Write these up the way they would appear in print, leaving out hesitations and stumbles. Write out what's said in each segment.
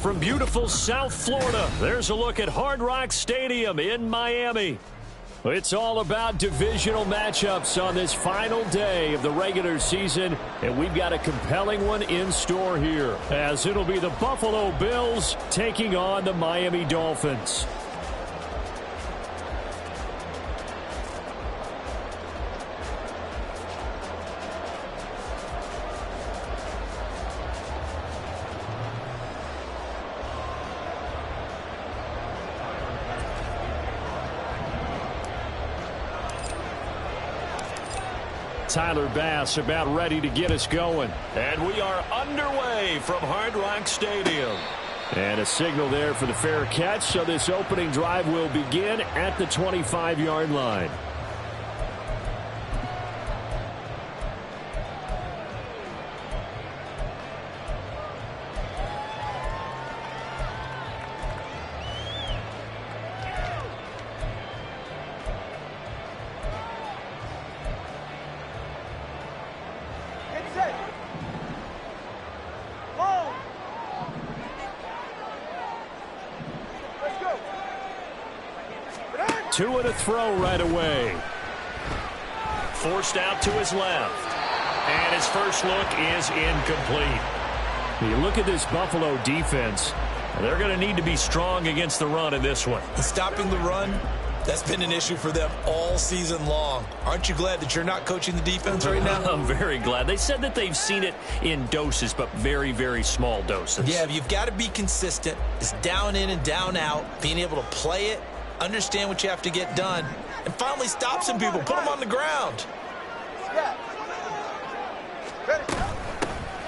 from beautiful South Florida, there's a look at Hard Rock Stadium in Miami. It's all about divisional matchups on this final day of the regular season, and we've got a compelling one in store here, as it'll be the Buffalo Bills taking on the Miami Dolphins. Tyler Bass about ready to get us going. And we are underway from Hard Rock Stadium. And a signal there for the fair catch, so this opening drive will begin at the 25-yard line. Two and a throw right away. Forced out to his left. And his first look is incomplete. You look at this Buffalo defense. They're going to need to be strong against the run in this one. Stopping the run, that's been an issue for them all season long. Aren't you glad that you're not coaching the defense right now? I'm very glad. They said that they've seen it in doses, but very, very small doses. Yeah, you've got to be consistent. It's down in and down out, being able to play it, understand what you have to get done, and finally stop some people, put them on the ground.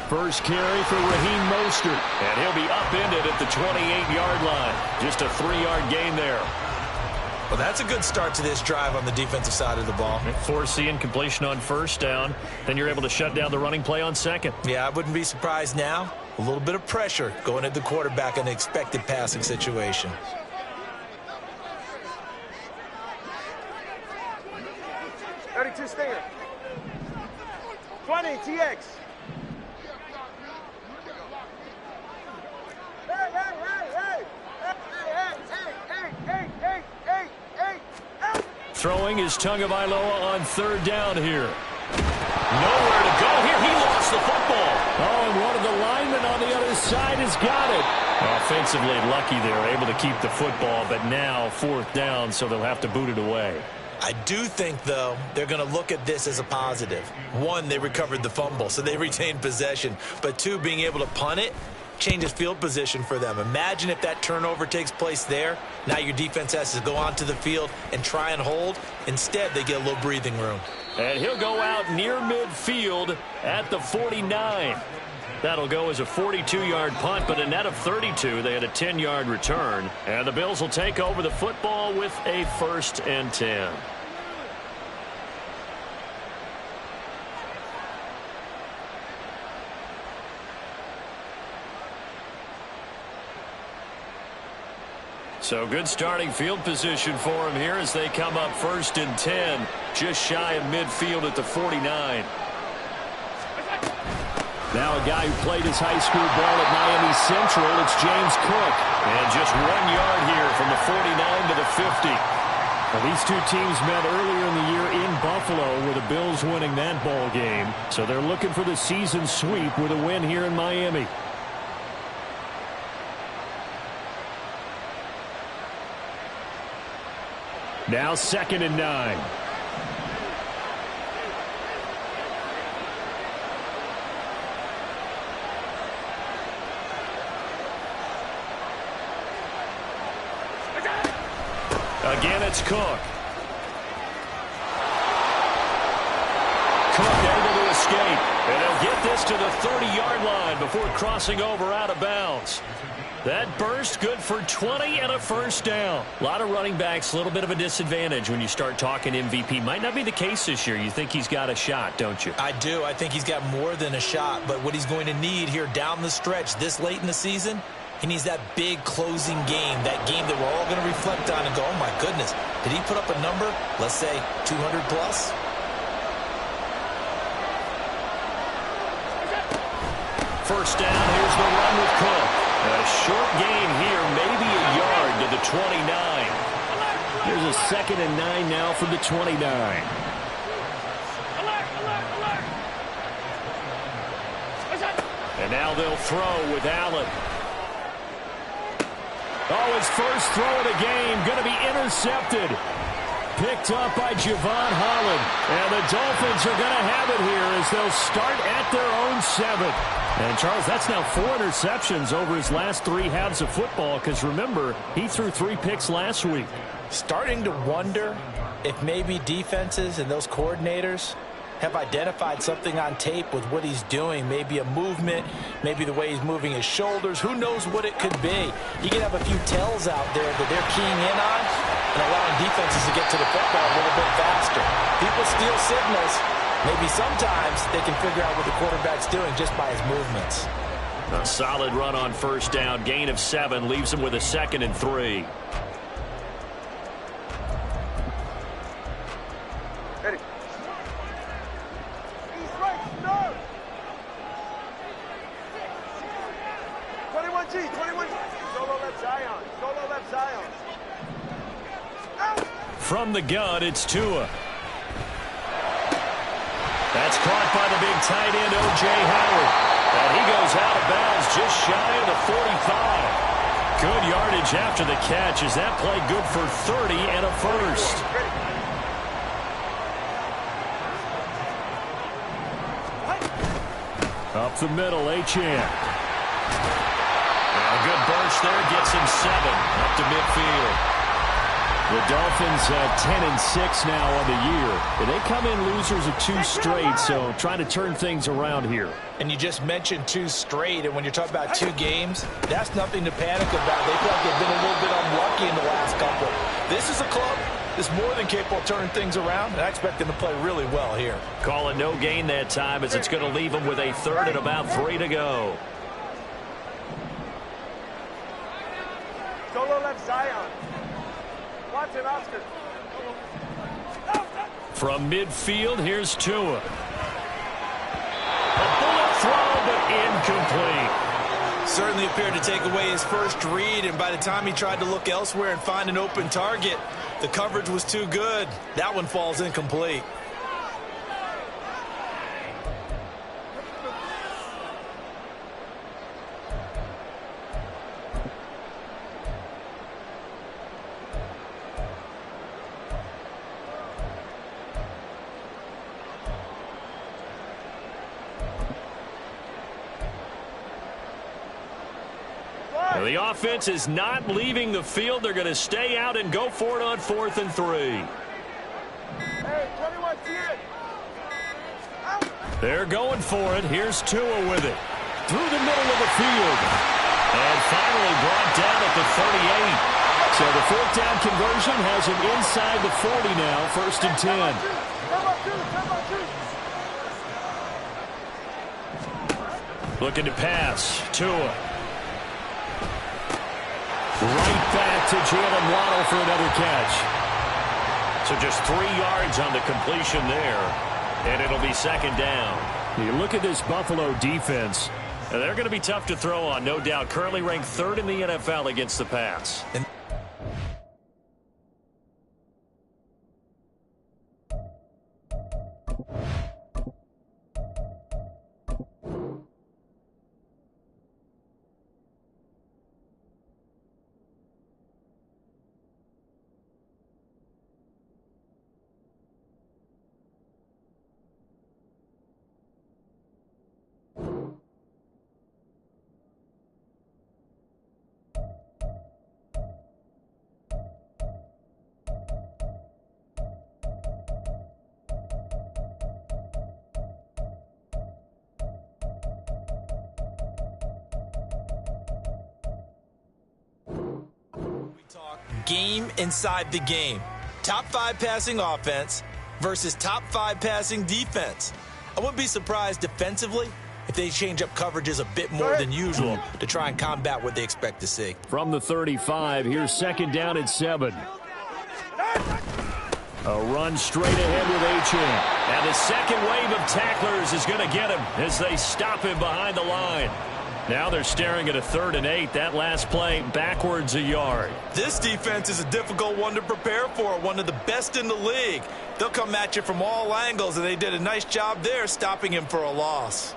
First carry for Raheem Mostert, and he'll be upended at the 28-yard line. Just a 3-yard gain there. Well, that's a good start to this drive on the defensive side of the ball. Force the incompletion on first down. Then you're able to shut down the running play on second. Yeah, I wouldn't be surprised now. A little bit of pressure going at the quarterback in the expected passing situation. 32 Stinger. 20 TX. Throwing is Tagovailoa on third down here. Nowhere to go here. He lost the football. Oh, and one of the linemen on the other side has got it. Offensively lucky they're able to keep the football, but now fourth down, so they'll have to boot it away. I do think, though, they're going to look at this as a positive. One, they recovered the fumble, so they retained possession. But two, being able to punt it changes field position for them. Imagine if that turnover takes place there. Now your defense has to go onto the field and try and hold. Instead, they get a little breathing room. And he'll go out near midfield at the 49. That'll go as a 42-yard punt, but a net of 32. They had a 10-yard return. And the Bills will take over the football with a 1st and 10. So good starting field position for him here as they come up 1st and 10, just shy of midfield at the 49. Now a guy who played his high school ball at Miami Central, it's James Cook. And just 1 yard here from the 49 to the 50. Now, these two teams met earlier in the year in Buffalo with the Bills winning that ball game. So they're looking for the season sweep with a win here in Miami. Now 2nd and 9. Again, it's Cook. Cook able to escape. And he'll get this to the 30-yard line before crossing over out of bounds. That burst good for 20 and a 1st down. A lot of running backs, a little bit of a disadvantage when you start talking MVP. Might not be the case this year. You think he's got a shot, don't you? I do. I think he's got more than a shot. But what he's going to need here down the stretch this late in the season, he needs that big closing game, that game that we're all going to reflect on and go, oh, my goodness, did he put up a number, let's say, 200 plus? First down, here's the run with Cook. A short gain here, maybe a yard to the 29. There's a 2nd and 9 now from the 29. And now they'll throw with Allen. Oh, his first throw of the game going to be intercepted. Picked up by Javon Holland. And the Dolphins are going to have it here as they'll start at their own 7. And, Charles, that's now 4 interceptions over his last 3 halves of football because, remember, he threw 3 picks last week. Starting to wonder if maybe defenses and those coordinators have identified something on tape with what he's doing. Maybe a movement, maybe the way he's moving his shoulders. Who knows what it could be? You can have a few tells out there that they're keying in on and allowing defenses to get to the football a little bit faster. People steal signals. Maybe sometimes they can figure out what the quarterback's doing just by his movements. A solid run on first down. Gain of 7 leaves him with a 2nd and 3. Ready. East right, start. 21G, 21G. Solo left Zion. Solo left Zion. Out. From the gun, it's Tua. That's caught by the big tight end, O.J. Howard. And he goes out of bounds just shy of the 45. Good yardage after the catch. Is that play good for 30 and a first? Up the middle, Achane. A good burst there gets him 7 up to midfield. The Dolphins 10-6 now on the year. And they come in losers of 2 straight, so trying to turn things around here. And you just mentioned 2 straight, and when you're talking about 2 games, that's nothing to panic about. They feel like they've been a little bit unlucky in the last couple. This is a club that's more than capable of turning things around, and I expect them to play really well here. Call it no gain that time as it's going to leave them with a 3rd and about 3 to go. Solo left Zion. Watson, Oscar. From midfield, here's Tua. A bullet throw, but incomplete. Certainly appeared to take away his first read, and by the time he tried to look elsewhere and find an open target, the coverage was too good. That one falls incomplete. The offense is not leaving the field. They're going to stay out and go for it on 4th and 3. Hey, 21, out. They're going for it. Here's Tua with it. Through the middle of the field. And finally brought down at the 38. So the 4th down conversion has him inside the 40 now. 1st and 10. Looking to pass. Tua. Right back to Jalen Waddle for another catch. So just 3 yards on the completion there. And it'll be 2nd down. You look at this Buffalo defense. They're going to be tough to throw on, no doubt. Currently ranked 3rd in the NFL against the pass. Game inside the game. Top 5 passing offense versus top 5 passing defense. I wouldn't be surprised defensively if they change up coverages a bit more than usual to try and combat what they expect to see. From the 35, here's 2nd down and 7. A run straight ahead with Achane. And the second wave of tacklers is going to get him as they stop him behind the line. Now they're staring at a 3rd and 8. That last play backwards a yard. This defense is a difficult one to prepare for, one of the best in the league. They'll come at you from all angles, and they did a nice job there stopping him for a loss.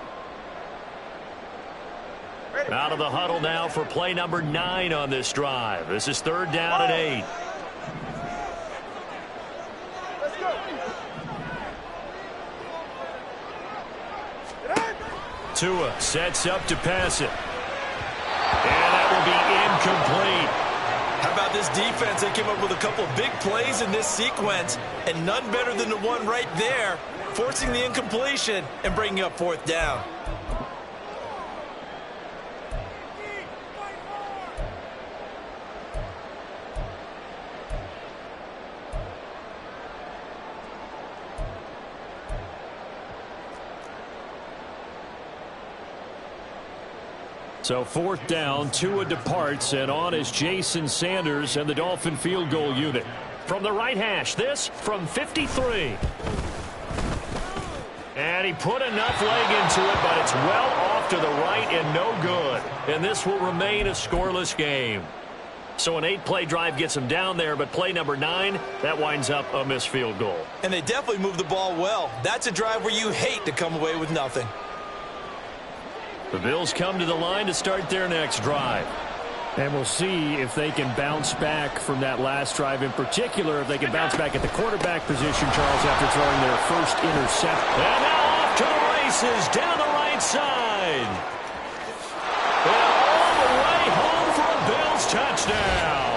Out of the huddle now for play number 9 on this drive. This is 3rd down and 8. Tua sets up to pass it. And that will be incomplete. How about this defense? They came up with a couple of big plays in this sequence, and none better than the one right there, forcing the incompletion and bringing up 4th down. So 4th down, Tua departs, and on is Jason Sanders and the Dolphin field goal unit. From the right hash, this from 53. And he put enough leg into it, but it's well off to the right and no good. And this will remain a scoreless game. So an 8-play drive gets him down there, but play number 9, that winds up a missed field goal. And they definitely moved the ball well. That's a drive where you hate to come away with nothing. The Bills come to the line to start their next drive. And we'll see if they can bounce back from that last drive in particular, if they can bounce back at the quarterback position, Charles, after throwing their first interception. And now off to the races down the right side. And all the way home for a Bills touchdown.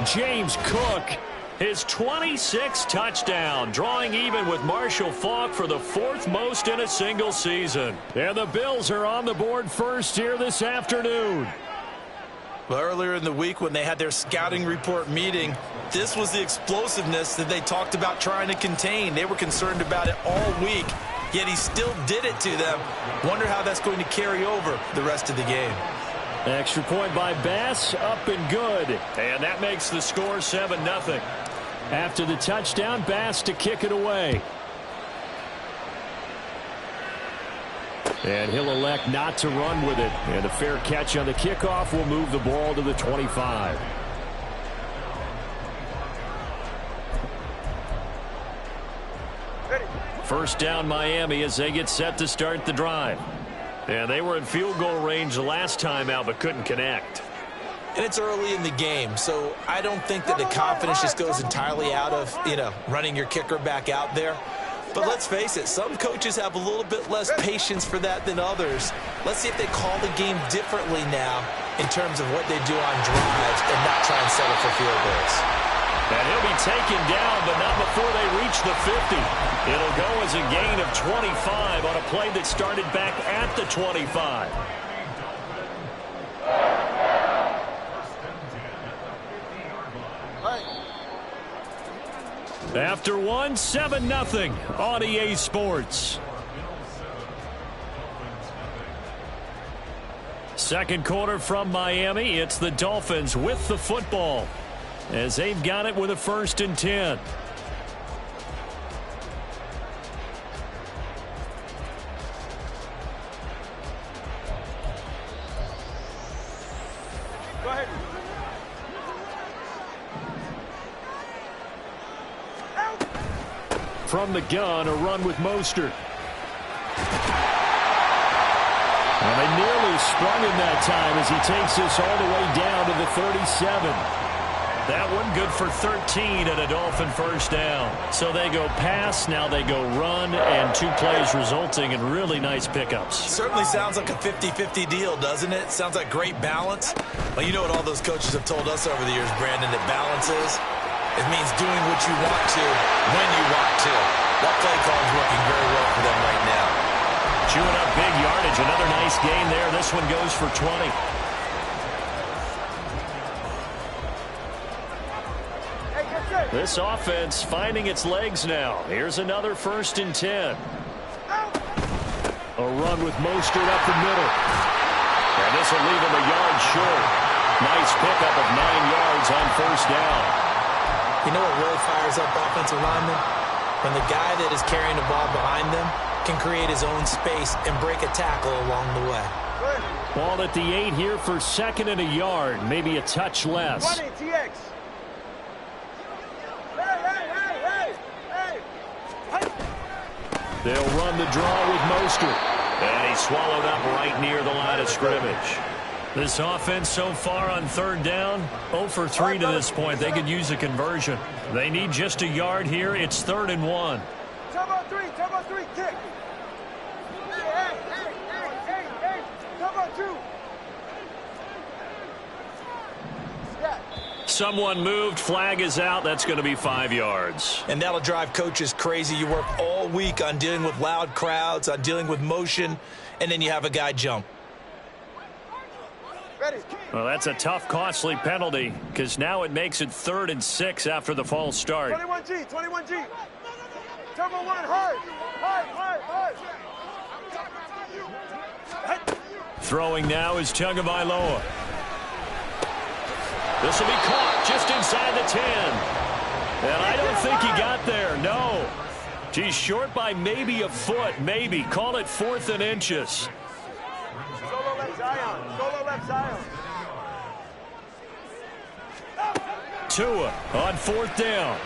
James Cook, his 26th touchdown, drawing even with Marshall Faulk for the 4th most in a single season. And the Bills are on the board first here this afternoon. Well, earlier in the week when they had their scouting report meeting, this was the explosiveness that they talked about trying to contain. They were concerned about it all week, yet he still did it to them. Wonder how that's going to carry over the rest of the game. Extra point by Bass, up and good. And that makes the score 7-0. After the touchdown, Bass to kick it away. And he'll elect not to run with it. And a fair catch on the kickoff will move the ball to the 25. First down Miami as they get set to start the drive. And they were in field goal range the last time out but couldn't connect. And it's early in the game, so I don't think that the confidence just goes entirely out of, running your kicker back out there. But let's face it, some coaches have a little bit less patience for that than others. Let's see if they call the game differently now in terms of what they do on drives and not try and settle for field goals. And he'll be taken down, but not before they reach the 50. It'll go as a gain of 25 on a play that started back at the 25. After 7-0 on EA Sports. Second quarter from Miami. It's the Dolphins with the football as they've got it with a 1st and 10. Go ahead. From the gun, a run with Mostert. And they nearly sprung him that time as he takes this all the way down to the 37. That one good for 13 and a Dolphin first down. So they go pass, now they go run, and 2 plays resulting in really nice pickups. Certainly sounds like a 50-50 deal, doesn't it? Sounds like great balance. Well, you know what all those coaches have told us over the years, Brandon, that balance is? It means doing what you want to when you want to. That play call is working very well for them right now. Chewing up big yardage. Another nice gain there. This one goes for 20. This offense finding its legs now. Here's another 1st and 10. A run with Mostert up the middle. And this will leave him a yard short. Nice pickup of 9 yards on 1st down. You know what really fires up offensive linemen? When the guy that is carrying the ball behind them can create his own space and break a tackle along the way. Ball at the 8 here for 2nd and a yard. Maybe a touch less. 20, TX. Hey. They'll run the draw with Mostert. And he's swallowed up right near the line of scrimmage. This offense so far on 3rd down, 0 for 3 to this point. They could use a conversion. They need just a yard here. It's 3rd and 1. Turbo 3, kick. Hey. Turbo 2. Someone moved. Flag is out. That's going to be 5 yards. And that'll drive coaches crazy. You work all week on dealing with loud crowds, on dealing with motion, and then you have a guy jump. Well, that's a tough, costly penalty because now it makes it 3rd and 6 after the false start. 21G. Turbo 1, hard. Throwing now is Tagovailoa. This will be caught just inside the 10. And I don't think he got there. No. He's short by maybe a foot. Maybe. Call it 4th and inches. Solo left Zion. Tua on 4th down.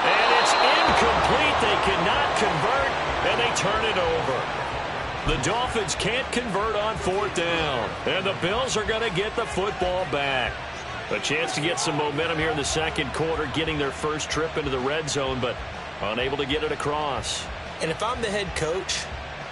And it's incomplete. They cannot convert, and they turn it over. The Dolphins can't convert on 4th down, and the Bills are going to get the football back. A chance to get some momentum here in the 2nd quarter, getting their first trip into the red zone, but unable to get it across. And if I'm the head coach,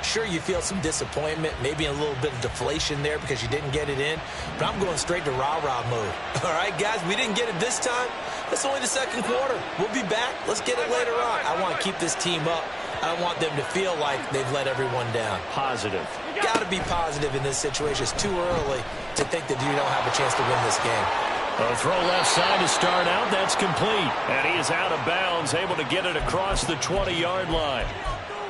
sure, you feel some disappointment, maybe a little bit of deflation there because you didn't get it in, but I'm going straight to rah-rah mode. All right, guys, we didn't get it this time. It's only the 2nd quarter. We'll be back. Let's get it later on. I want to keep this team up. I don't want them to feel like they've let everyone down. Positive. Got to be positive in this situation. It's too early to think that you don't have a chance to win this game. A throw left side to start out. That's complete. And he is out of bounds, able to get it across the 20-yard line.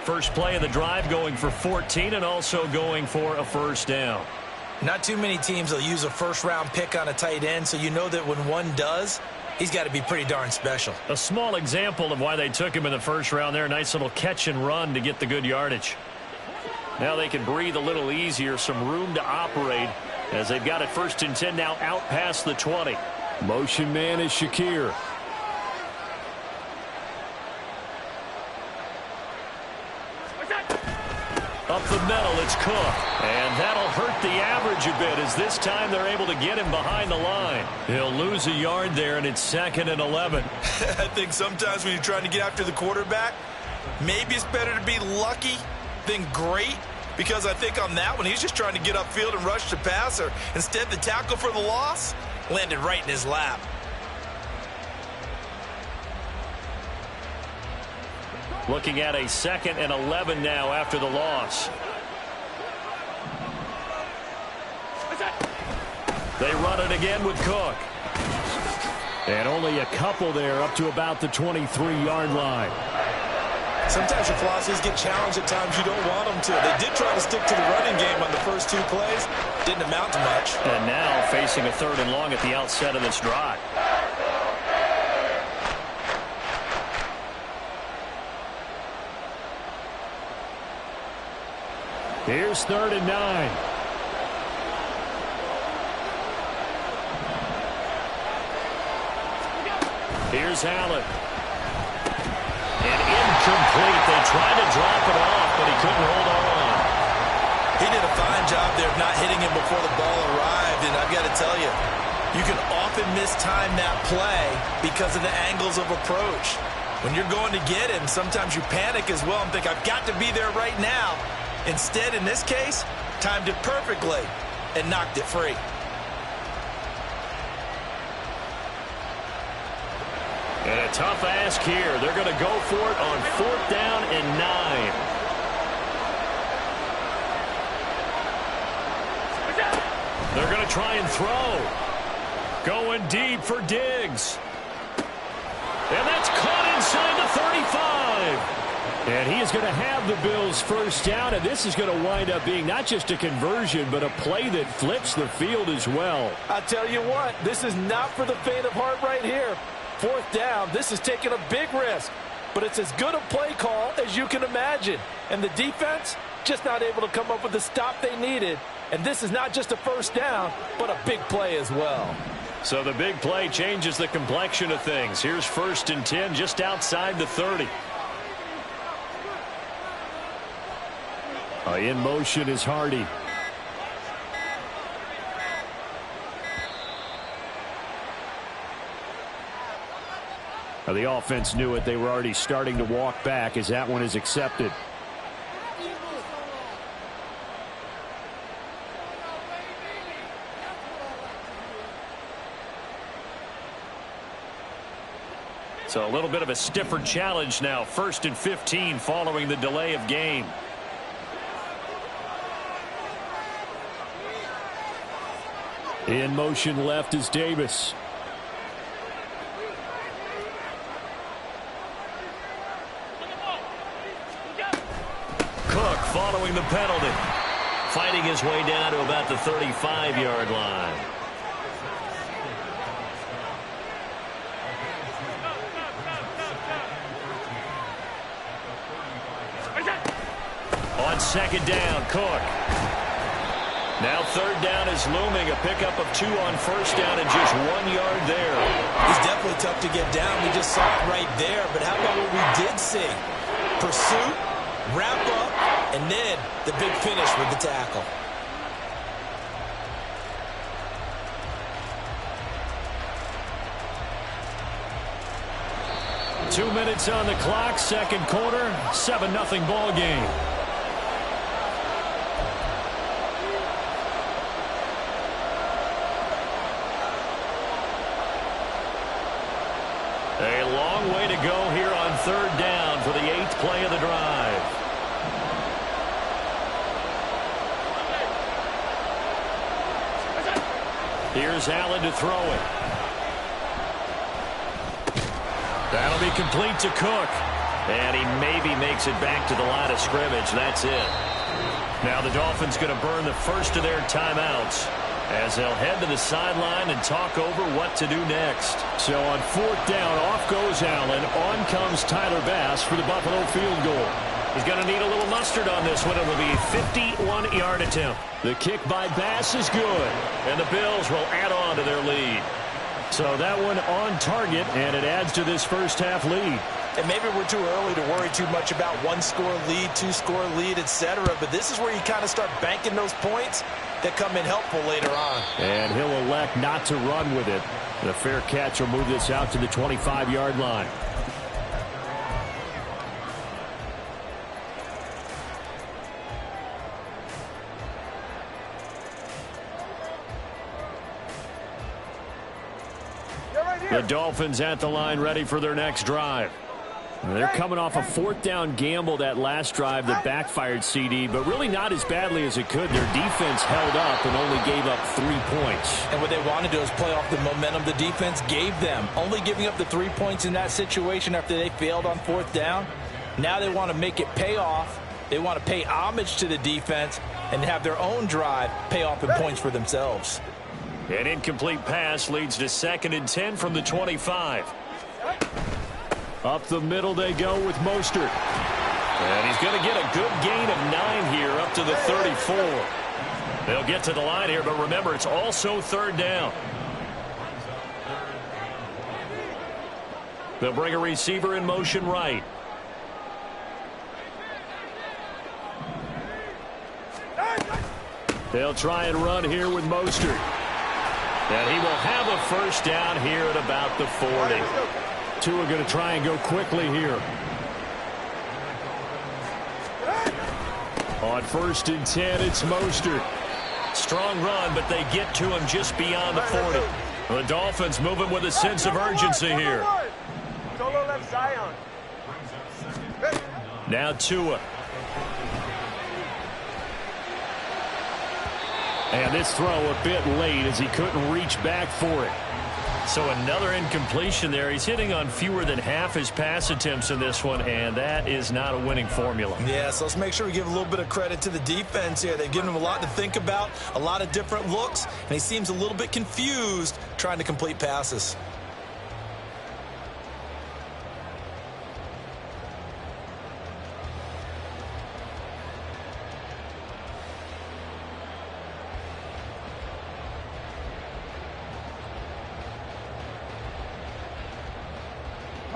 First play of the drive going for 14 and also going for a 1st down. Not too many teams will use a first-round pick on a tight end, so you know that when one does, he's got to be pretty darn special. A small example of why they took him in the 1st round there. Nice little catch and run to get the good yardage. Now they can breathe a little easier, some room to operate as they've got it 1st and 10 now out past the 20. Motion man is Shakir. Up the middle, it's Cook. And that'll hurt the average a bit as this time they're able to get him behind the line. He'll lose a yard there, and it's 2nd and 11. I think sometimes when you're trying to get after the quarterback, maybe it's better to be lucky than great, because I think on that one, he's just trying to get upfield and rush the passer. Instead, the tackle for the loss landed right in his lap. Looking at a 2nd and 11 now after the loss. They run it again with Cook. And only a couple there up to about the 23-yard line. Sometimes your philosophies get challenged at times you don't want them to. They did try to stick to the running game on the first 2 plays. Didn't amount to much. And now facing a 3rd and long at the outset of this drive. Here's 3rd and 9. Here's Allen. And incomplete. They tried to drop it off, but he couldn't hold on. He did a fine job there of not hitting him before the ball arrived, and I've got to tell you, you can often mistime that play because of the angles of approach. When you're going to get him, sometimes you panic as well and think, I've got to be there right now. Instead, in this case, timed it perfectly and knocked it free. And a tough ask here. They're going to go for it on 4th down and 9. They're going to try and throw. Going deep for Diggs. And that's caught inside the 35. And he is going to have the Bills' 1st down, and this is going to wind up being not just a conversion, but a play that flips the field as well. I tell you what, this is not for the faint of heart right here. 4th down, this is taking a big risk, but it's as good a play call as you can imagine. And the defense, just not able to come up with the stop they needed. And this is not just a first down, but a big play as well. So the big play changes the complexion of things. Here's 1st and 10 just outside the 30. In motion is Hardy. The offense knew it. They were already starting to walk back as that one is accepted. So a little bit of a stiffer challenge now. 1st and 15 following the delay of game. In motion left is Davis. Cook following the penalty. Fighting his way down to about the 35-yard line. On 2nd down, Cook. Now 3rd down is looming. A pickup of 2 on 1st down and just 1 yard there. He's definitely tough to get down. We just saw it right there. But how about what we did see? Pursuit, wrap up, and then the big finish with the tackle. Two minutes on the clock, 2nd quarter, 7-0 ball game. A long way to go here on 3rd down for the 8th play of the drive. Here's Allen to throw it. That'll be complete to Cook. And he maybe makes it back to the line of scrimmage. That's it. Now the Dolphins going to burn the first of their timeouts as they'll head to the sideline and talk over what to do next. So on 4th down, off goes Allen. On comes Tyler Bass for the Buffalo field goal. He's going to need a little mustard on this one. It'll be a 51-yard attempt. The kick by Bass is good. And the Bills will add on to their lead. So that one on target, and it adds to this first half lead. And maybe we're too early to worry too much about 1-score lead, 2-score lead, etc. But this is where you kind of start banking those points that come in helpful later on. And he'll elect not to run with it. The fair catch will move this out to the 25-yard line. The Dolphins at the line ready for their next drive. They're coming off a 4th down gamble that last drive that backfired, CD, but really not as badly as it could. Their defense held up and only gave up 3 points. And what they want to do is play off the momentum the defense gave them. Only giving up the 3 points in that situation after they failed on 4th down. Now they want to make it pay off. They want to pay homage to the defense and have their own drive pay off in points for themselves. An incomplete pass leads to 2nd and 10 from the 25. Up the middle they go with Mostert. And he's going to get a good gain of 9 here up to the 34. They'll get to the line here, but remember, it's also 3rd down. They'll bring a receiver in motion right. They'll try and run here with Mostert. And he will have a first down here at about the 40. Two are going to try and go quickly here. On 1st and 10, it's Mostert. Strong run, but they get to him just beyond the 40. The Dolphins moving with a sense of urgency here. Solo left Zion. Now Tua. And this throw a bit late as he couldn't reach back for it. So another incompletion there. He's hitting on fewer than half his pass attempts in this one, and that is not a winning formula. Yeah, so let's make sure we give a little bit of credit to the defense here. They've given him a lot to think about, a lot of different looks, and he seems a little bit confused trying to complete passes.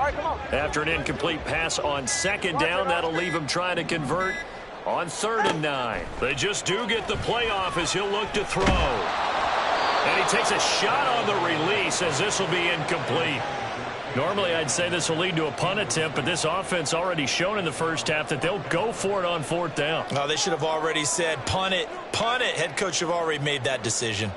right, come on. After an incomplete pass on second down, that'll leave him trying to convert on 3rd and 9. They just do get the playoff as he'll look to throw. And he takes a shot on the release as this will be incomplete. Normally, I'd say this will lead to a punt attempt, but this offense already shown in the first half that they'll go for it on 4th down. Oh, they should have already said, punt it, punt it. Head coach should have already made that decision.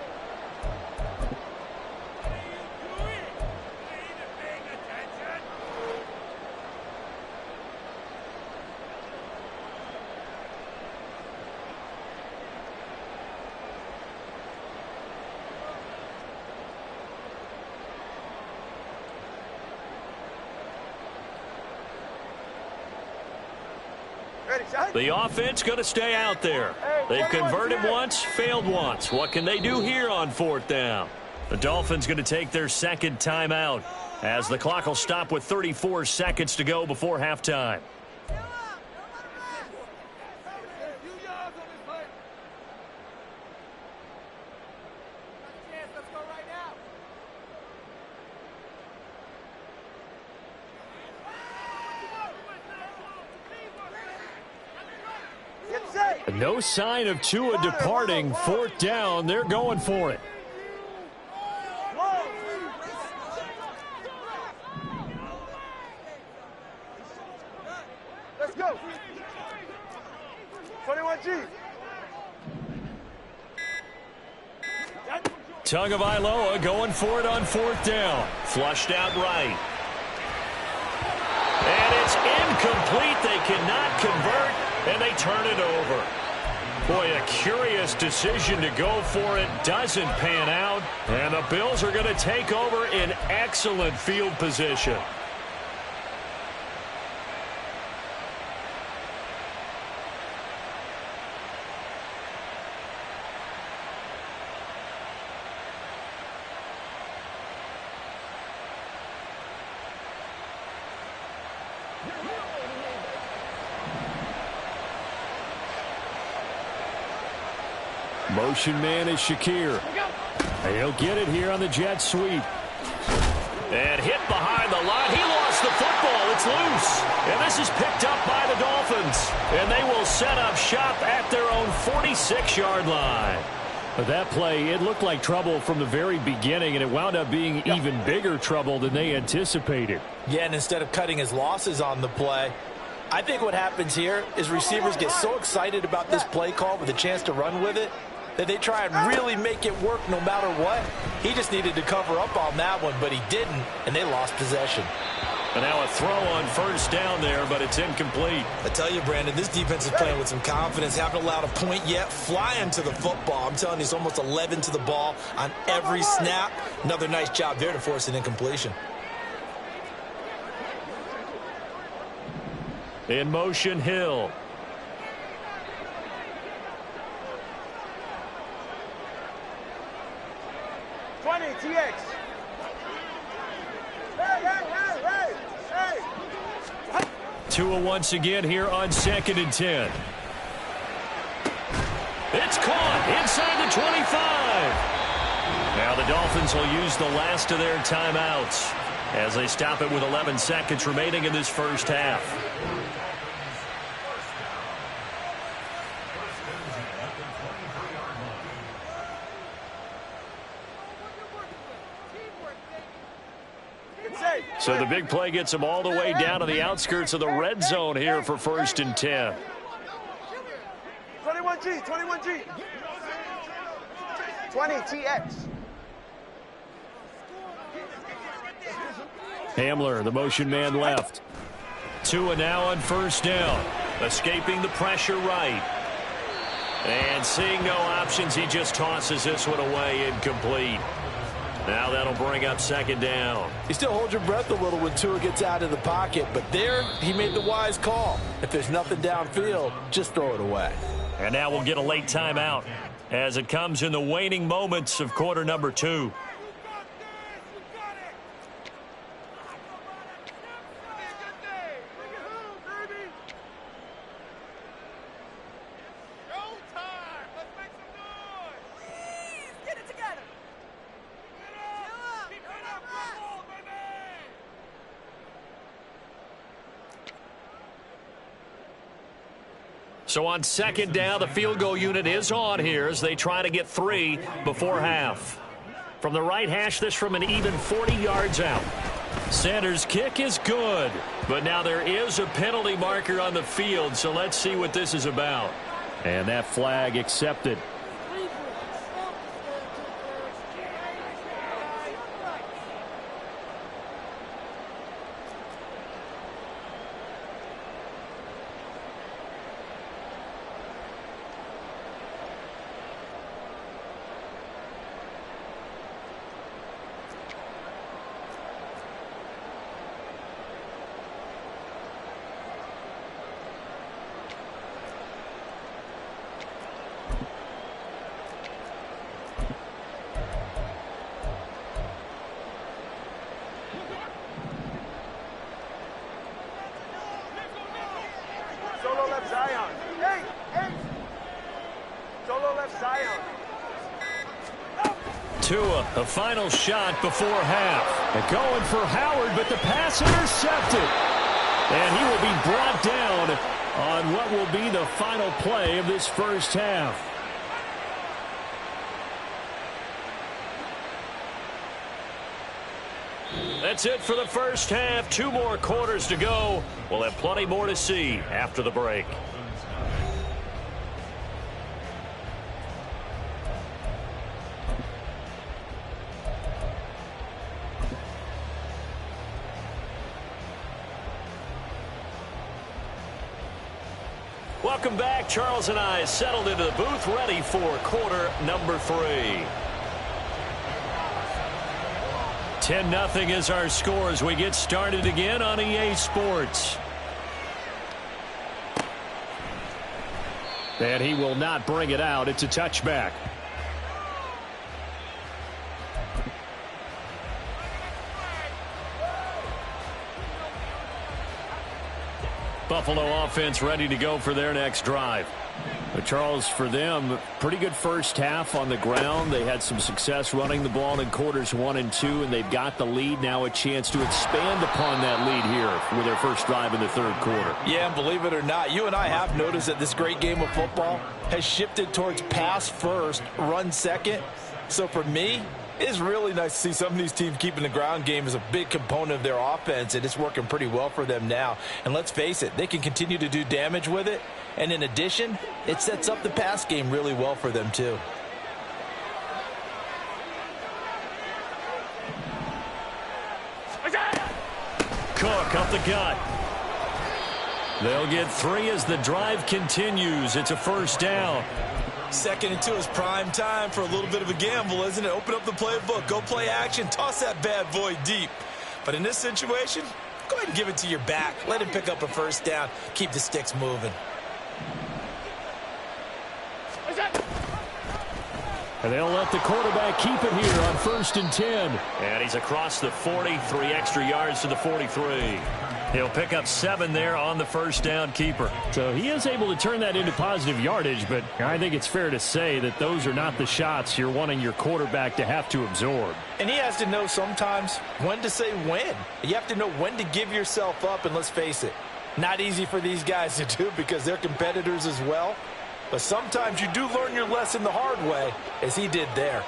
The offense going to stay out there. They've converted once, failed once. What can they do here on 4th down? The Dolphins going to take their second timeout as the clock will stop with 34 seconds to go before halftime. No sign of Tua departing. 4th down. They're going for it. Let's go. 21G. Tagovailoa going for it on 4th down. Flushed out right. And it's incomplete. They cannot convert, and they turn it over. Boy, a curious decision to go for it. Doesn't pan out. And the Bills are going to take over in excellent field position. Motion man is Shakir. He'll get it here on the jet sweep. And hit behind the line. He lost the football. It's loose. And this is picked up by the Dolphins. And they will set up shop at their own 46-yard line. But that play, it looked like trouble from the very beginning, and it wound up being even bigger trouble than they anticipated. Yeah, and instead of cutting his losses on the play, I think what happens here is receivers get so excited about this play call with a chance to run with it that they try and really make it work no matter what. He just needed to cover up on that one, but he didn't, and they lost possession. And now a throw on 1st down there, but it's incomplete. I tell you, Brandon, this defense is playing with some confidence. Haven't allowed a point yet. Flying to the football. I'm telling you, it's almost 11 to the ball on every snap. Another nice job there to force an incompletion. In motion, Hill. TX. Hey. Tua once again here on 2nd and 10. It's caught inside the 25. Now the Dolphins will use the last of their timeouts as they stop it with 11 seconds remaining in this first half. So the big play gets them all the way down to the outskirts of the red zone here for 1st and 10. 21G. 20 TX. Hamler, the motion man left. Tua now on 1st down. Escaping the pressure right. And seeing no options, he just tosses this one away incomplete. Now that'll bring up 2nd down. You still hold your breath a little when Tua gets out of the pocket, but there he made the wise call. If there's nothing downfield, just throw it away. And now we'll get a late timeout as it comes in the waning moments of quarter number 2. So on second down, the field goal unit is on here as they try to get 3 before half. From the right hash, this from an even 40 yards out. Sanders' kick is good, but now there is a penalty marker on the field, so let's see what this is about. And that flag accepted. Tua, a final shot before half. And going for Howard, but the pass intercepted. And he will be brought down on what will be the final play of this first half. That's it for the first half. 2 more quarters to go. We'll have plenty more to see after the break. Welcome back. Charles and I settled into the booth, ready for quarter number 3. 10-0 is our score as we get started again on EA Sports. And he will not bring it out. It's a touchback. Buffalo offense ready to go for their next drive. But Charles, for them, pretty good first half on the ground. They had some success running the ball in quarters 1 and 2, and they've got the lead. Now a chance to expand upon that lead here with their first drive in the third quarter. Yeah, and believe it or not, you and I have noticed that this great game of football has shifted towards pass first, run second. So for me, it's really nice to see some of these teams keeping the ground game as a big component of their offense, and it's working pretty well for them now. And let's face it, they can continue to do damage with it. And in addition, it sets up the pass game really well for them too. Cook up the gut. They'll get 3 as the drive continues. It's a first down. 2nd and 2 is prime time for a little bit of a gamble, isn't it? Open up the playbook, go play action, toss that bad boy deep. But in this situation, go ahead and give it to your back. Let him pick up a first down. Keep the sticks moving. And they'll let the quarterback keep it here on 1st and 10. And he's across the 40, 3 extra yards to the 43. He'll pick up 7 there on the first down keeper. So he is able to turn that into positive yardage, but I think it's fair to say that those are not the shots you're wanting your quarterback to have to absorb. And he has to know sometimes when to say when. You have to know when to give yourself up, and let's face it, not easy for these guys to do because they're competitors as well. But sometimes you do learn your lesson the hard way, as he did there.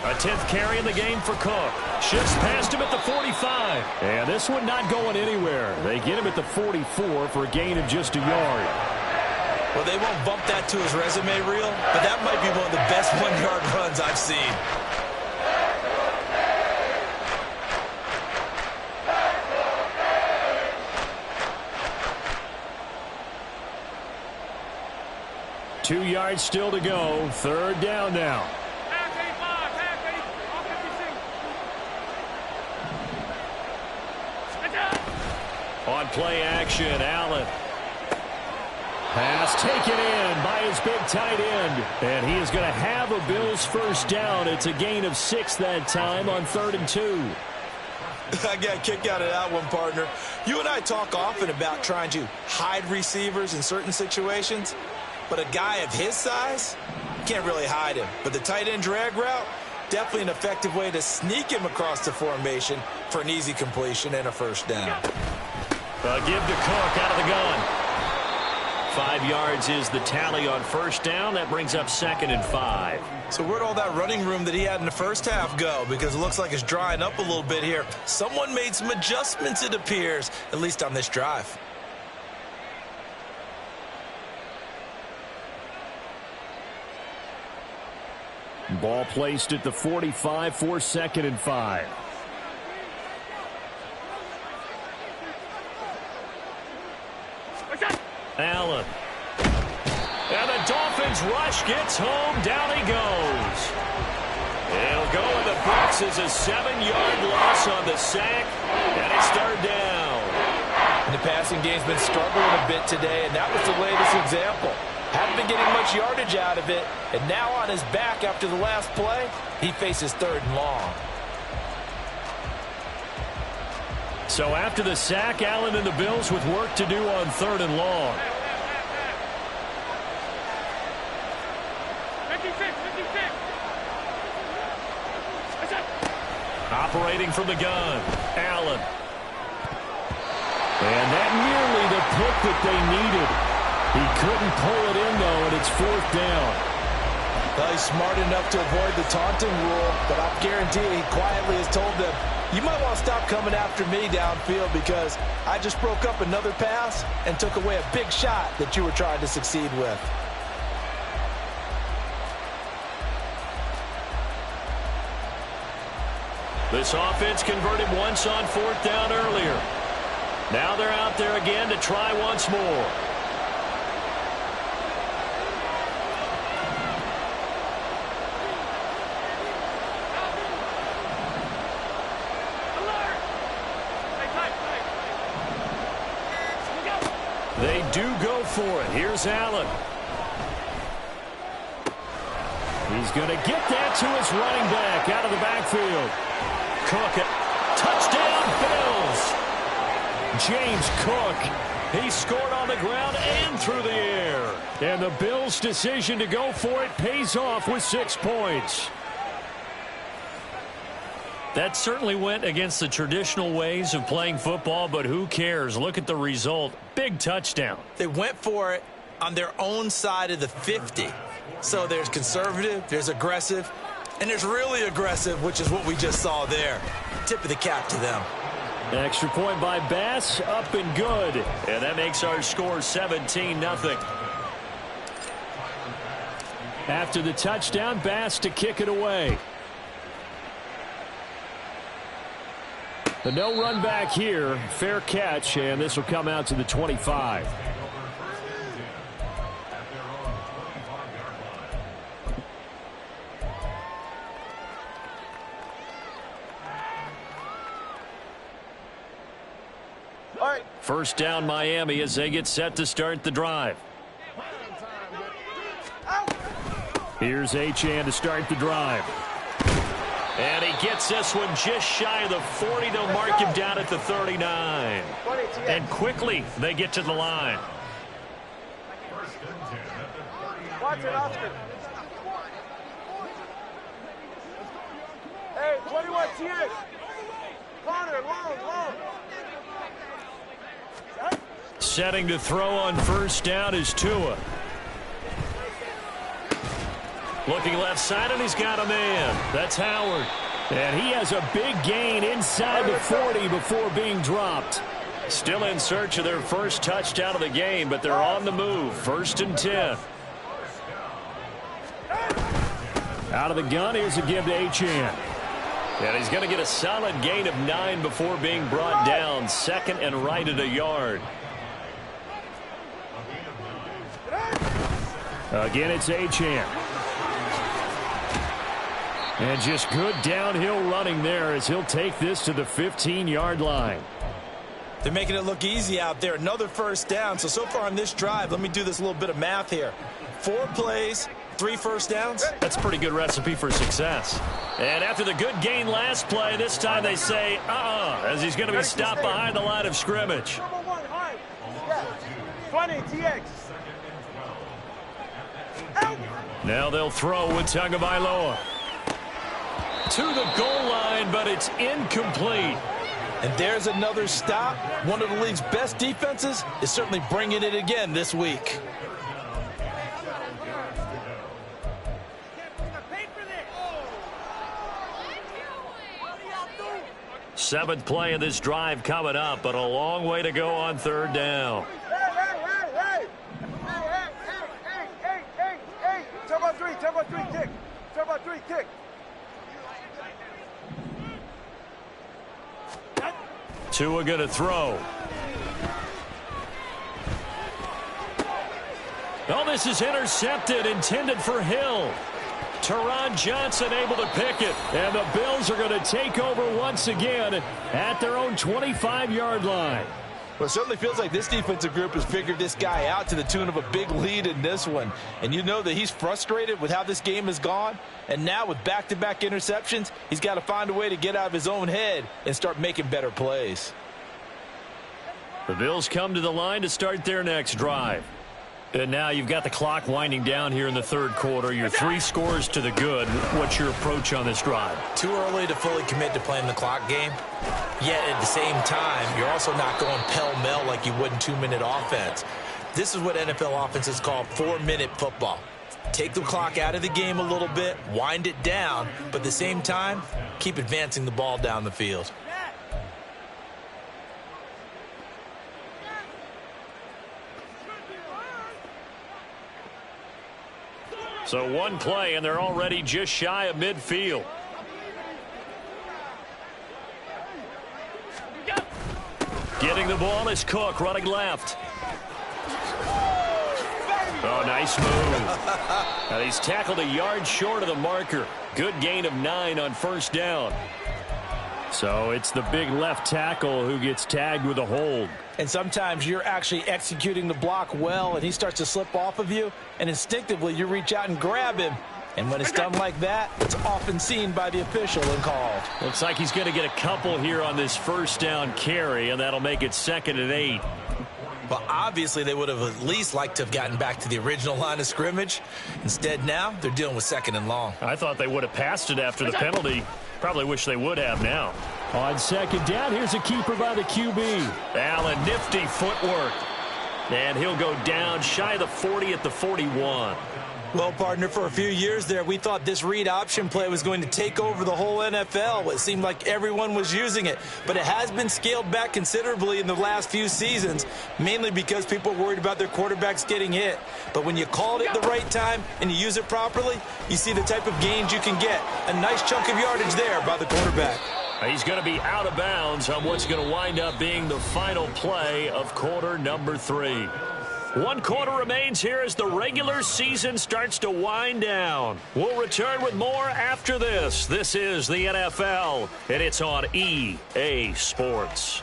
A 10th carry in the game for Cook. Shifts past him at the 45. And this one not going anywhere. They get him at the 44 for a gain of just a yard. Well, they won't bump that to his resume reel, but that might be one of the best 1-yard runs I've seen. Two yards still to go. 3rd down now. On play action, Allen. Pass taken in by his big tight end. And he is going to have a Bills first down. It's a gain of 6 that time on 3rd and 2. I got a kick out of that one, partner. You and I talk often about trying to hide receivers in certain situations. But a guy of his size, can't really hide him. But the tight end drag route, definitely an effective way to sneak him across the formation for an easy completion and a first down. Give to Cook out of the gun. 5 yards is the tally on first down. That brings up 2nd and 5. So where'd all that running room that he had in the first half go? Because it looks like it's drying up a little bit here. Someone made some adjustments, it appears, at least on this drive. Ball placed at the 45 for 2nd and 5. Allen. And the Dolphins rush gets home. Down he goes. It'll go in the books as a 7-yard loss on the sack. And it's third down. And the passing game's been struggling a bit today, and that was the latest example. Hadn't been getting much yardage out of it, and now on his back after the last play, he faces 3rd and long. So after the sack, Allen and the Bills with work to do on 3rd and long. 56. Operating from the gun, Allen. And that nearly the pick that they needed. He couldn't pull it in, though, and it's 4th down. Well, he's smart enough to avoid the taunting rule, but I guarantee he quietly has told them, you might want to stop coming after me downfield because I just broke up another pass and took away a big shot that you were trying to succeed with. This offense converted once on 4th down earlier. Now they're out there again to try once more. They do go for it. Here's Allen. He's going to get that to his running back out of the backfield. Cook, touchdown Bills. James Cook, he scored on the ground and through the air. And the Bills' decision to go for it pays off with 6 points. That certainly went against the traditional ways of playing football, but who cares? Look at the result. Big touchdown. They went for it on their own side of the 50. So there's conservative, there's aggressive, and there's really aggressive, which is what we just saw there. Tip of the cap to them. Extra point by Bass, up and good. And that makes our score 17-0. After the touchdown, Bass to kick it away. The no run back here, fair catch, and this will come out to the 25. First down Miami as they get set to start the drive. Here's Achane to start the drive. And he gets this one just shy of the 40. They'll mark him down at the 39. And quickly they get to the line. Watch it, Oscar. Hey, 21 TX. Connor, long. Setting to throw on first down is Tua. Looking left side, and he's got a man. That's Howard. And he has a big gain inside the 40 before being dropped. Still in search of their first touchdown of the game, but they're on the move. 1st and 10. Out of the gun, here's a give to Achane. And he's going to get a solid gain of 9 before being brought down. 2nd and right at a yard. Again, it's Achane. And just good downhill running there as he'll take this to the 15-yard line. They're making it look easy out there. Another first down. So far on this drive, let me do this little bit of math here. 4 plays, 3 first downs. That's a pretty good recipe for success. And after the good gain last play, this time they say, as he's going to be stopped behind the line of scrimmage. 20 TX. Now they'll throw with Tagovailoa. To the goal line, but it's incomplete. And there's another stop. One of the league's best defenses is certainly bringing it again this week. Seventh play of this drive coming up, but a long way to go on third down. Hey, turbo three, kick. Tua going to throw. Oh, this is intercepted, intended for Hill. Teron Johnson able to pick it, and the Bills are going to take over once again at their own 25-yard line. Well, it certainly feels like this defensive group has figured this guy out to the tune of a big lead in this one. And you know that he's frustrated with how this game has gone. And now with back-to-back interceptions, he's got to find a way to get out of his own head and start making better plays. The Bills come to the line to start their next drive. And now you've got the clock winding down here in the third quarter. You're 3 scores to the good. What's your approach on this drive? Too early to fully commit to playing the clock game. Yet at the same time, you're also not going pell-mell like you would in 2-minute offense. This is what NFL offenses call 4-minute football. Take the clock out of the game a little bit, wind it down, but at the same time, keep advancing the ball down the field. So one play, and they're already just shy of midfield. Getting the ball is Cook, running left. Oh, nice move. Now he's tackled a yard short of the marker. Good gain of 9 on first down. So it's the big left tackle who gets tagged with a hold. And sometimes you're actually executing the block well, and he starts to slip off of you, and instinctively you reach out and grab him. And when it's done like that, it's often seen by the official and called. Looks like he's going to get a couple here on this first down carry, and that'll make it 2nd and 8. Well, obviously they would have at least liked to have gotten back to the original line of scrimmage. Instead now, they're dealing with 2nd and long. I thought they would have passed it after the penalty. Probably wish they would have now. On 2nd down, here's a keeper by the QB. Allen, nifty footwork. And he'll go down shy of the 40 at the 41. Well, partner, for a few years there, we thought this read option play was going to take over the whole NFL. It seemed like everyone was using it. But it has been scaled back considerably in the last few seasons, mainly because people are worried about their quarterbacks getting hit. But when you call it at the right time and you use it properly, you see the type of gains you can get. A nice chunk of yardage there by the quarterback. He's going to be out of bounds on what's going to wind up being the final play of quarter number 3. 1 quarter remains here as the regular season starts to wind down. We'll return with more after this. This is the NFL, and it's on EA Sports.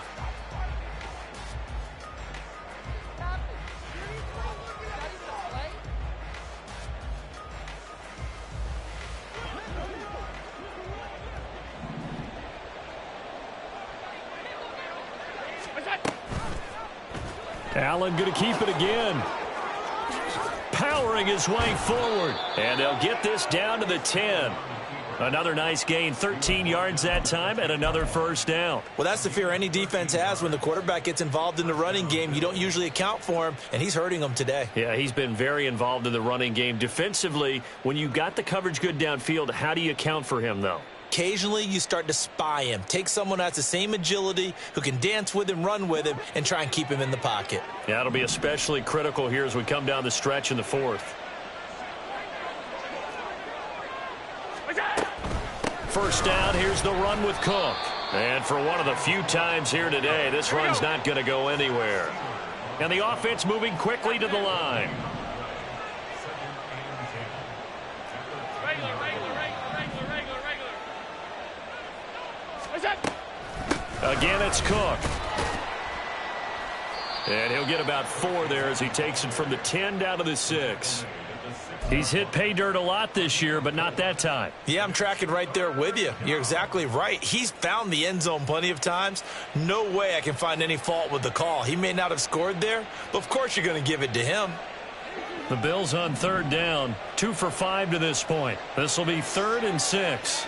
Allen going to keep it again. Powering his way forward. And they'll get this down to the 10. Another nice gain, 13 yards that time, and another first down. Well, that's the fear any defense has when the quarterback gets involved in the running game. You don't usually account for him, and he's hurting them today. Yeah, he's been very involved in the running game. Defensively, when you got the coverage good downfield, how do you account for him, though? Occasionally, you start to spy him. Take someone who has the same agility, who can dance with him, run with him, and try and keep him in the pocket. Yeah, it'll be especially critical here as we come down the stretch in the 4th. First down, here's the run with Cook. And for one of the few times here today, this run's not going to go anywhere. And the offense moving quickly to the line. Again, it's Cook. And he'll get about 4 there as he takes it from the 10 down to the 6. He's hit pay dirt a lot this year, but not that time. Yeah, I'm tracking right there with you. You're exactly right. He's found the end zone plenty of times. No way I can find any fault with the call. He may not have scored there, but of course you're going to give it to him. The Bills on 3rd down, 2 for 5 to this point. This will be 3rd and 6.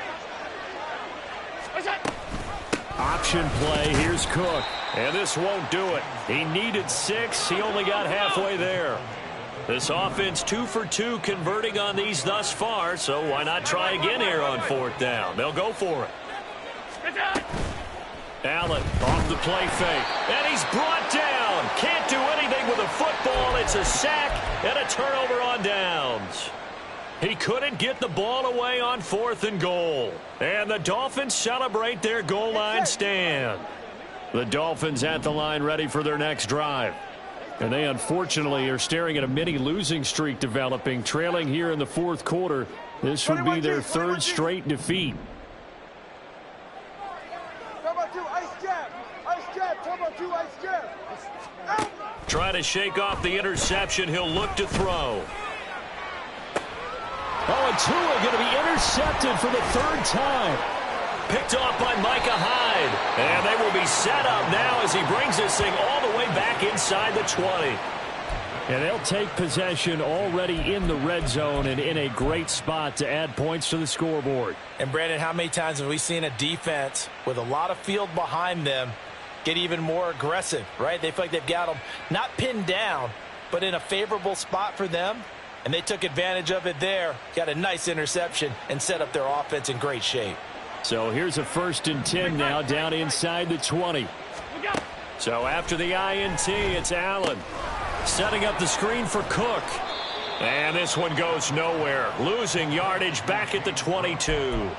Option play. Here's Cook. And this won't do it. He needed 6. He only got halfway there. This offense 2 for 2 converting on these thus far, so why not try again here on 4th down? They'll go for it. Allen off the play fake. And he's brought down. Can't do anything with a football. It's a sack and a turnover on downs. He couldn't get the ball away on 4th and goal. And the Dolphins celebrate their goal line stand. The Dolphins at the line ready for their next drive. And they unfortunately are staring at a mini losing streak developing, trailing here in the 4th quarter. This would be their 3rd straight defeat. Trying to shake off the interception. He'll look to throw. Oh, and Tua going to be intercepted for the 3rd time. Picked off by Micah Hyde. And they will be set up now as he brings this thing all the way back inside the 20. And they'll take possession already in the red zone and in a great spot to add points to the scoreboard. And, Brandon, how many times have we seen a defense with a lot of field behind them get even more aggressive, right? They feel like they've got them not pinned down, but in a favorable spot for them. And they took advantage of it there, got a nice interception, and set up their offense in great shape. So here's a 1st and 10 now down inside the 20. So after the INT, it's Allen setting up the screen for Cook. And this one goes nowhere. Losing yardage back at the 22.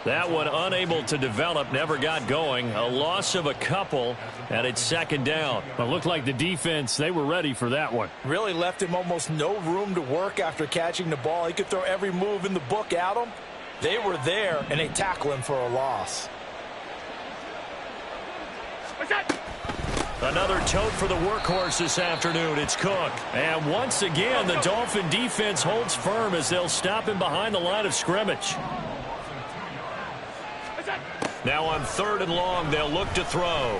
That one unable to develop, never got going. A loss of a couple, and it's 2nd down. It looked like the defense, they were ready for that one. Really left him almost no room to work after catching the ball. He could throw every move in the book at him. They were there, and they tackle him for a loss. Another tote for the workhorse this afternoon. It's Cook. And once again, the Dolphin defense holds firm as they'll stop him behind the line of scrimmage. Now on 3rd and long, they'll look to throw.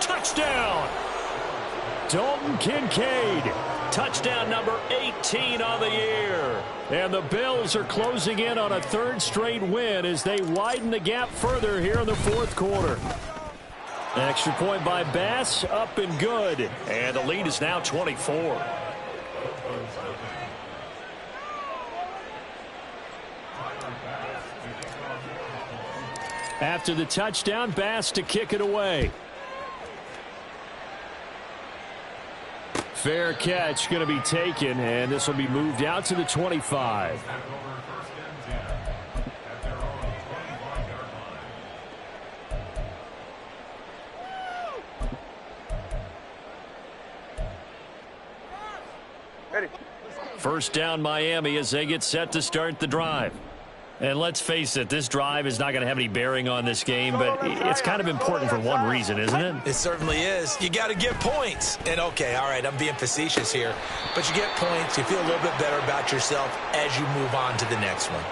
Touchdown! Dalton Kincaid. Touchdown number 18 on the year. And the Bills are closing in on a 3rd straight win as they widen the gap further here in the 4th quarter. Extra point by Bass, up and good. And the lead is now 24. After the touchdown, Bass to kick it away. Fair catch going to be taken, and this will be moved out to the 25. Ready. 1st down Miami as they get set to start the drive. And let's face it, this drive is not going to have any bearing on this game, but it's kind of important for one reason, isn't it? It certainly is. You got to get points. And, okay, all right, I'm being facetious here. But you get points, you feel a little bit better about yourself as you move on to the next one.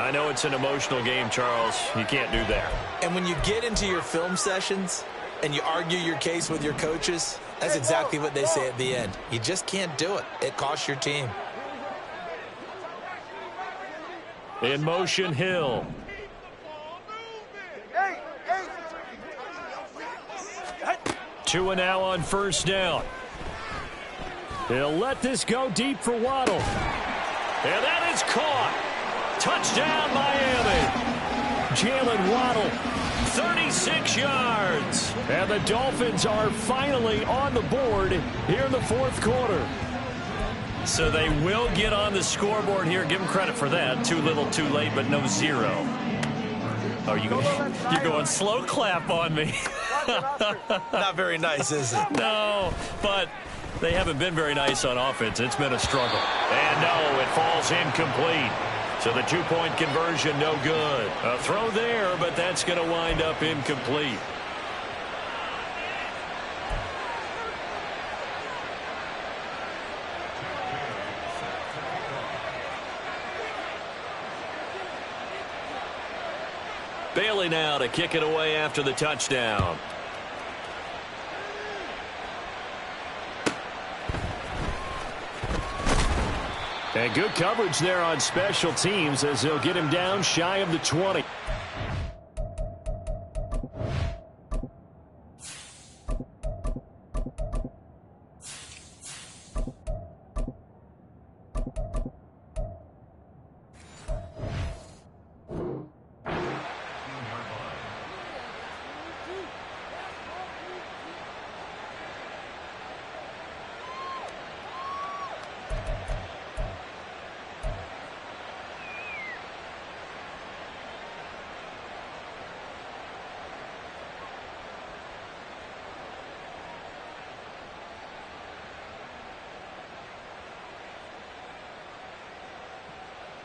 I know it's an emotional game, Charles. You can't do that. And when you get into your film sessions and you argue your case with your coaches, that's exactly what they say at the end. You just can't do it. It costs your team. In motion, Hill. Tua now on 1st down. He'll let this go deep for Waddle. And that is caught. Touchdown, Miami. Jalen Waddle. 36 yards. And the Dolphins are finally on the board here in the 4th quarter. So they will get on the scoreboard here. Give them credit for that. Too little, too late, but no 0. Are you? You're going slow clap on me. Not very nice, is it? No, but they haven't been very nice on offense. It's been a struggle. And no, it falls incomplete. So the 2-point conversion, no good. A throw there, but that's going to wind up incomplete. Bailey now to kick it away after the touchdown. And good coverage there on special teams as they'll get him down shy of the 20.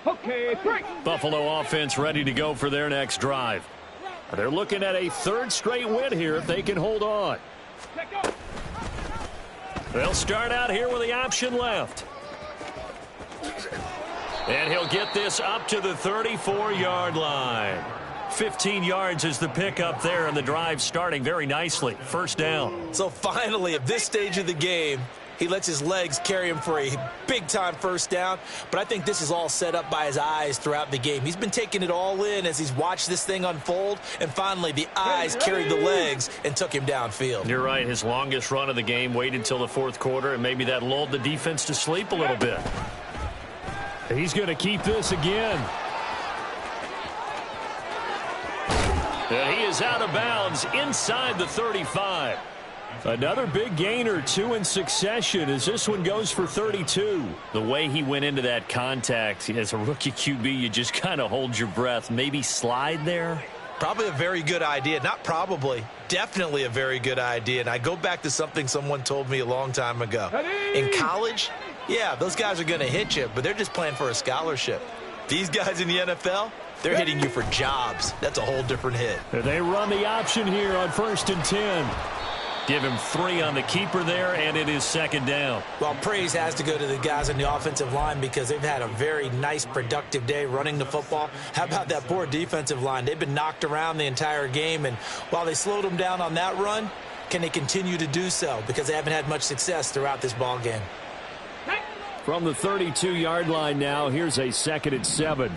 Okay, break. Buffalo offense ready to go for their next drive. They're looking at a third straight win here if they can hold on. They'll start out here with the option left. And he'll get this up to the 34-yard line. 15 yards is the pickup there, and the drive starting very nicely. First down. So finally, at this stage of the game, he lets his legs carry him for a big-time first down. But I think this is all set up by his eyes throughout the game. He's been taking it all in as he's watched this thing unfold. And finally, the eyes carried the legs and took him downfield. You're right. His longest run of the game waited until the fourth quarter, and maybe that lulled the defense to sleep a little bit. He's going to keep this again. And he is out of bounds inside the 35. Another big gain or two in succession as this one goes for 32. The way he went into that contact as a rookie QB, you just kind of hold your breath. Maybe slide there? Probably a very good idea. Not probably. Definitely a very good idea. And I go back to something someone told me a long time ago. In college, yeah, those guys are going to hit you, but they're just playing for a scholarship. These guys in the NFL, they're hitting you for jobs. That's a whole different hit. They run the option here on 1st and 10. Give him 3 on the keeper there, and it is second down. Well, praise has to go to the guys on the offensive line because they've had a very nice, productive day running the football. How about that poor defensive line? They've been knocked around the entire game, and while they slowed them down on that run, can they continue to do so? Because they haven't had much success throughout this ball game. From the 32-yard line now, here's a 2nd and 7.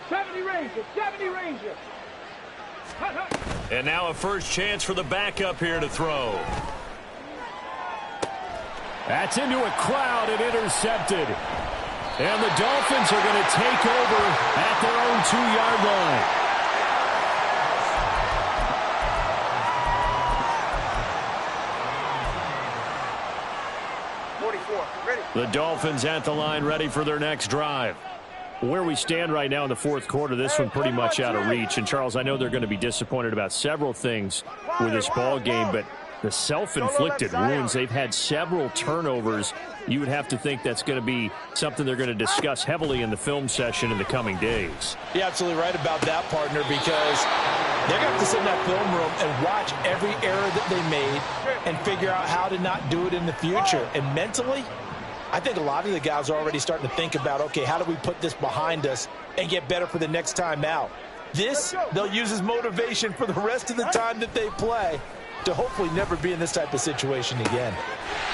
70 Ranger, 70 Ranger. And now a first chance for the backup here to throw. That's into a crowd and intercepted. And the Dolphins are going to take over at their own 2-yard line. The Dolphins at the line ready for their next drive. Where we stand right now in the fourth quarter, this one pretty much out of reach. And, Charles, I know they're going to be disappointed about several things with this ball game, but the self-inflicted wounds, they've had several turnovers. You would have to think that's going to be something they're going to discuss heavily in the film session in the coming days. You're absolutely right about that, partner, because they're going to have to sit in that film room and watch every error that they made and figure out how to not do it in the future. And mentally, I think a lot of the guys are already starting to think about, okay, how do we put this behind us and get better for the next time out? This, they'll use as motivation for the rest of the time that they play to hopefully never be in this type of situation again.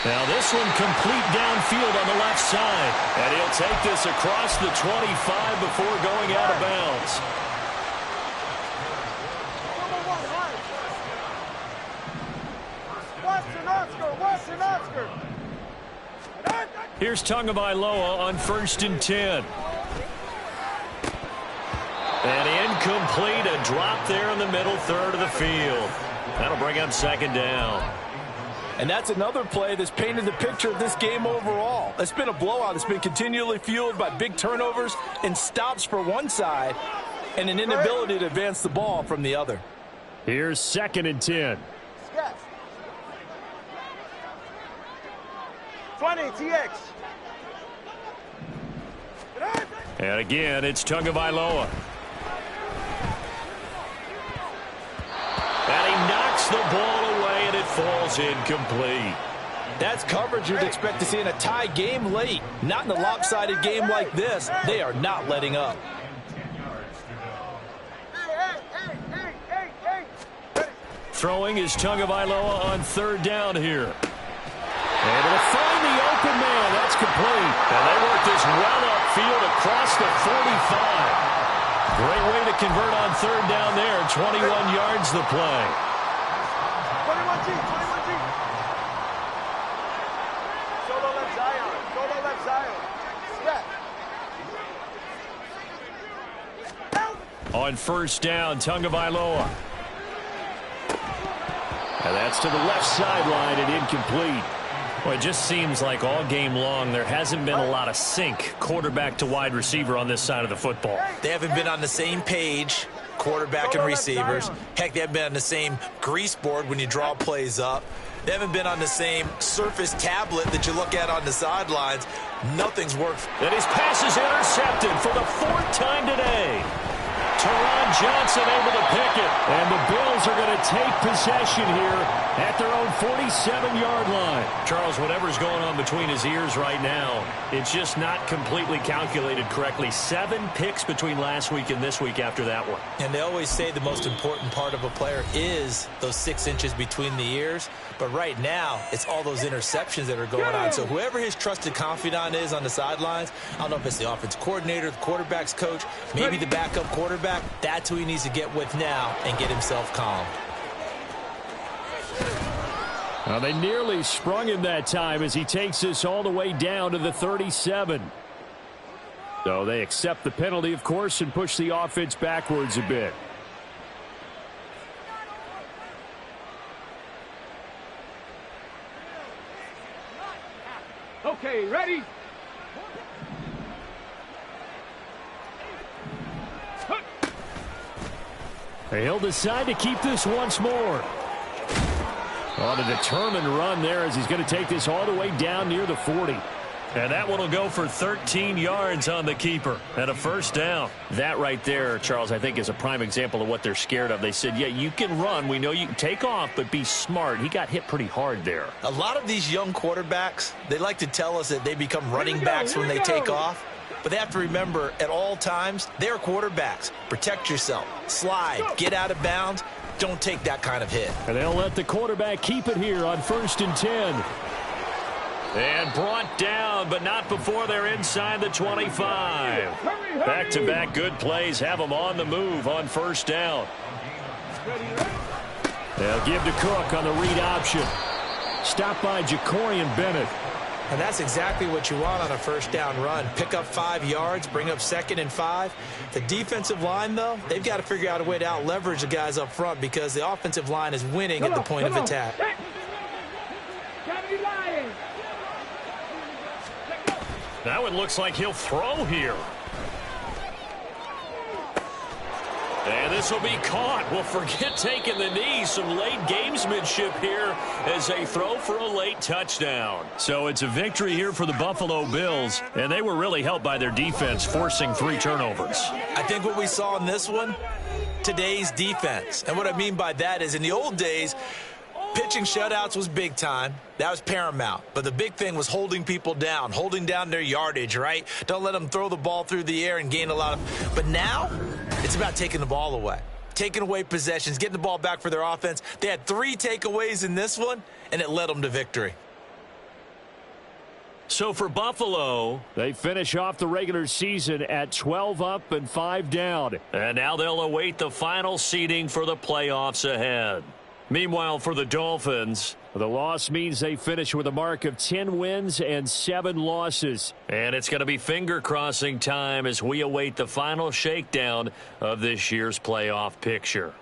Now this one complete downfield on the left side. And he'll take this across the 25 before going out of bounds. Western Oscar. Here's Tagovailoa on 1st and 10. And incomplete, a drop there in the middle third of the field. That'll bring up second down. And that's another play that's painted the picture of this game overall. It's been a blowout. It's been continually fueled by big turnovers and stops for one side and an inability to advance the ball from the other. Here's 2nd and 10. 20, TX. And again, it's Tagovailoa. And he knocks the ball away, and it falls incomplete. That's coverage you'd expect to see in a tie game late. Not in a lopsided game like this. They are not letting up. Throwing is Tagovailoa on 3rd down here. Able to find the open man. That's complete. And they work this well upfield across the 45. Great way to convert on 3rd down there. 21 yards the play. 21G. Solo left Zion. On 1st down, Tagovailoa. And that's to the left sideline and incomplete. Well, it just seems like all game long there hasn't been a lot of sync quarterback to wide receiver on this side of the football. They haven't been on the same page, quarterback and receivers. Heck, they haven't been on the same grease board when you draw plays up. They haven't been on the same Surface tablet that you look at on the sidelines. Nothing's worked. And his pass is intercepted for the 4th time today. Teron Johnson able to pick it. And the Bills are going to take possession here at their own 47-yard line. Charles, whatever's going on between his ears right now, it's just not completely calculated correctly. 7 picks between last week and this week after that one. And they always say the most important part of a player is those 6 inches between the ears. But right now, it's all those interceptions that are going on. So whoever his trusted confidant is on the sidelines, I don't know if it's the offense coordinator, the quarterback's coach, maybe the backup quarterback, that's who he needs to get with now and get himself calm. Well, they nearly sprung him that time as he takes this all the way down to the 37. So they accept the penalty, of course, and push the offense backwards a bit. Okay, ready? He'll decide to keep this once more. On a determined run there as he's going to take this all the way down near the 40. And that one will go for 13 yards on the keeper and a first down. That right there, Charles, I think is a prime example of what they're scared of. They said, yeah, you can run. We know you can take off, but be smart. He got hit pretty hard there. A lot of these young quarterbacks, they like to tell us that they become running backs when they take off. But they have to remember, at all times, they're quarterbacks. Protect yourself. Slide. Get out of bounds. Don't take that kind of hit. And they'll let the quarterback keep it here on 1st and 10. And brought down, but not before they're inside the 25. Back-to-back good plays have them on the move on 1st down. They'll give to Cook on the read option. Stopped by Jacorian Bennett. And that's exactly what you want on a 1st down run. Pick up 5 yards, bring up 2nd and 5. The defensive line, though, they've got to figure out a way to out-leverage the guys up front because the offensive line is winning at the point of attack. That one looks like he'll throw here. And this will be caught. Well, forget taking the knee. Some late gamesmanship here as they throw for a late touchdown. So it's a victory here for the Buffalo Bills, and they were really helped by their defense, forcing 3 turnovers. I think what we saw in this one, today's defense. And what I mean by that is in the old days, pitching shutouts was big time. That was paramount. But the big thing was holding people down, holding down their yardage, right? Don't let them throw the ball through the air and gain a lot of... But now, it's about taking the ball away. Taking away possessions, getting the ball back for their offense. They had 3 takeaways in this one, and it led them to victory. So for Buffalo, they finish off the regular season at 12 up and 5 down. And now they'll await the final seeding for the playoffs ahead. Meanwhile, for the Dolphins, the loss means they finish with a mark of 10 wins and 7 losses. And it's going to be finger-crossing time as we await the final shakedown of this year's playoff picture.